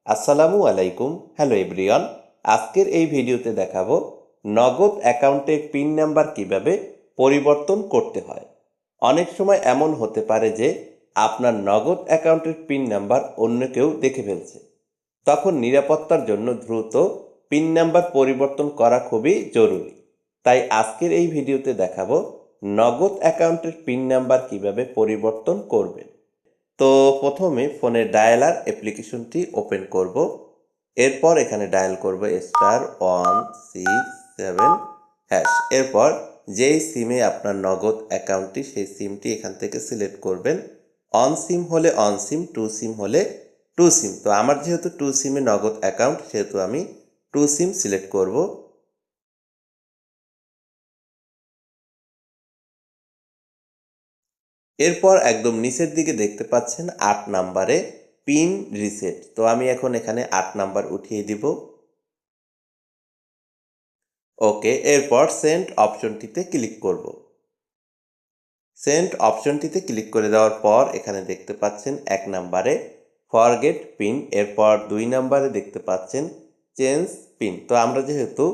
আসসালামু আলাইকুম। Hello everyone. আজকের এই ভিডিওতে দেখাবো নগদ অ্যাকাউন্টের পিন নাম্বার কিভাবে পরিবর্তন করতে হয়। অনেক সময় এমন হতে পারে যে আপনার নগদ অ্যাকাউন্টের পিন নাম্বার অন্য কেউ দেখে ফেলছে। তখন নিরাপত্তার জন্য দ্রুত পিন নাম্বার পরিবর্তন করা খুবই জরুরি। তাই আজকের এই ভিডিওতে দেখাবো নগদ অ্যাকাউন্টের পিন নাম্বার কিভাবে পরিবর্তন করবেন। তো প্রথমে ফোনের ডায়ালার অ্যাপ্লিকেশনটি ওপেন করব। এরপর এখানে ডায়াল করব *167#। এরপর যেই সিমে আপনার নগদ অ্যাকাউন্টটি সেই সিমটি এখান থেকে সিলেক্ট করবেন। অন সিম হলে অন সিম, টু সিম হলে টু সিম। তো আমার যেহেতু টু সিমে নগদ অ্যাকাউন্ট সেহেতু আমি টু সিম সিলেক্ট করব। এরপর একদম নিচের দিকে দেখতে পাচ্ছেন ৮ নাম্বারে পিন রিসেট। তো আমি এখন এখানে ৮ নাম্বার উঠিয়ে দিব। ওকে, এরপর সেন্ড অপশনটিতে ক্লিক করব। সেন্ড অপশনটিতে ক্লিক করে দেওয়ার পর এখানে দেখতে পাচ্ছেন ১ নাম্বারে ফরগেট পিন, এরপর ২ নাম্বারে দেখতে পাচ্ছেন চেঞ্জ পিন। তো আমরা যেহেতু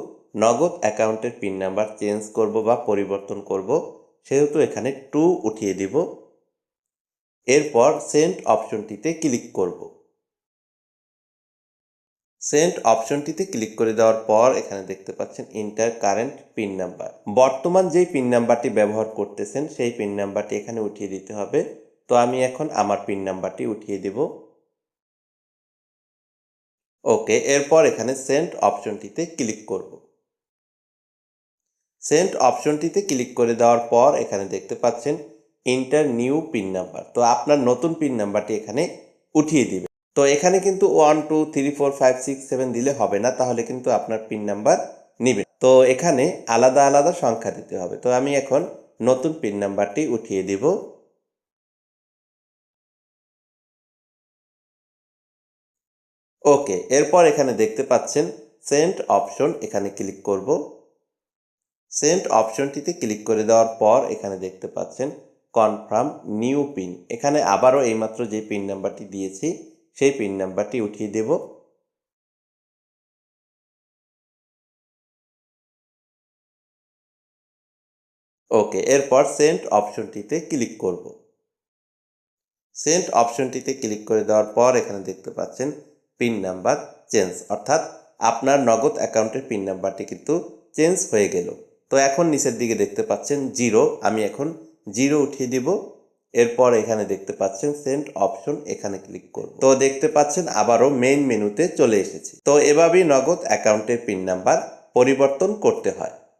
নগদ অ্যাকাউন্টের পিন নাম্বার চেঞ্জ করব বা পরিবর্তন করব সেহেতু এখানে 2 উঠিয়ে দিব। এরপর সেন্ড অপশনটিতে ক্লিক করব। সেন্ড অপশনটিতে ক্লিক করে দেওয়ার পর এখানে দেখতে পাচ্ছেন ইন্টার কারেন্ট পিন নাম্বার। বর্তমান যেই পিন নাম্বারটি ব্যবহার করতেছেন সেই পিন নাম্বারটি এখানে উঠিয়ে দিতে হবে। তো আমি এখন আমার পিন নাম্বারটি উঠিয়ে দেব। ওকে, এরপর এখানে সেন্ড অপশনটিতে ক্লিক করব। সেন্ড অপশনটিতে ক্লিক করে দেওয়ার পর এখানে দেখতে পাচ্ছেন ইন্টার নিউ পিন নাম্বার। তো আপনার নতুন পিন নাম্বারটি এখানে উঠিয়ে দিবে। তো এখানে কিন্তু 1 2 3 4 5 6 7 দিলে হবে না, তাহলে কিন্তু আপনার পিন নাম্বার নিবে। তো এখানে আলাদা আলাদা সংখ্যা দিতে হবে। তো আমি এখন নতুন পিন নাম্বারটি উঠিয়ে দিব। ওকে, এরপর এখানে দেখতে পাচ্ছেন সেন্ড অপশন, এখানে ক্লিক করব। সেন্ড অপশনটিতে ক্লিক করে দেওয়ার পর এখানে দেখতে পাচ্ছেন কনফার্ম নিউ পিন। এখানে আবারও এইমাত্র যে পিন নাম্বারটি দিয়েছি সেই পিন নাম্বারটি উঠিয়ে দেব। ওকে, এরপর সেন্ড অপশনটিতে ক্লিক করব। সেন্ড অপশনটিতে ক্লিক করে দেওয়ার পর এখানে দেখতে পাচ্ছেন পিন নাম্বার চেঞ্জ, অর্থাৎ আপনার নগদ অ্যাকাউন্টের পিন নাম্বারটি কিন্তু চেঞ্জ হয়ে গেল। তো এখন নিচের দিকে দেখতে পাচ্ছেন 0, আমি এখন 0 উঠিয়ে দিব। এরপর এখানে দেখতে পাচ্ছেন সেন্ড অপশন, এখানে ক্লিক করব। তো দেখতে পাচ্ছেন আবারও মেইন মেনুতে চলে এসেছি। তো এভাবেই নগদ অ্যাকাউন্টের পিন নাম্বার পরিবর্তন করতে হয়।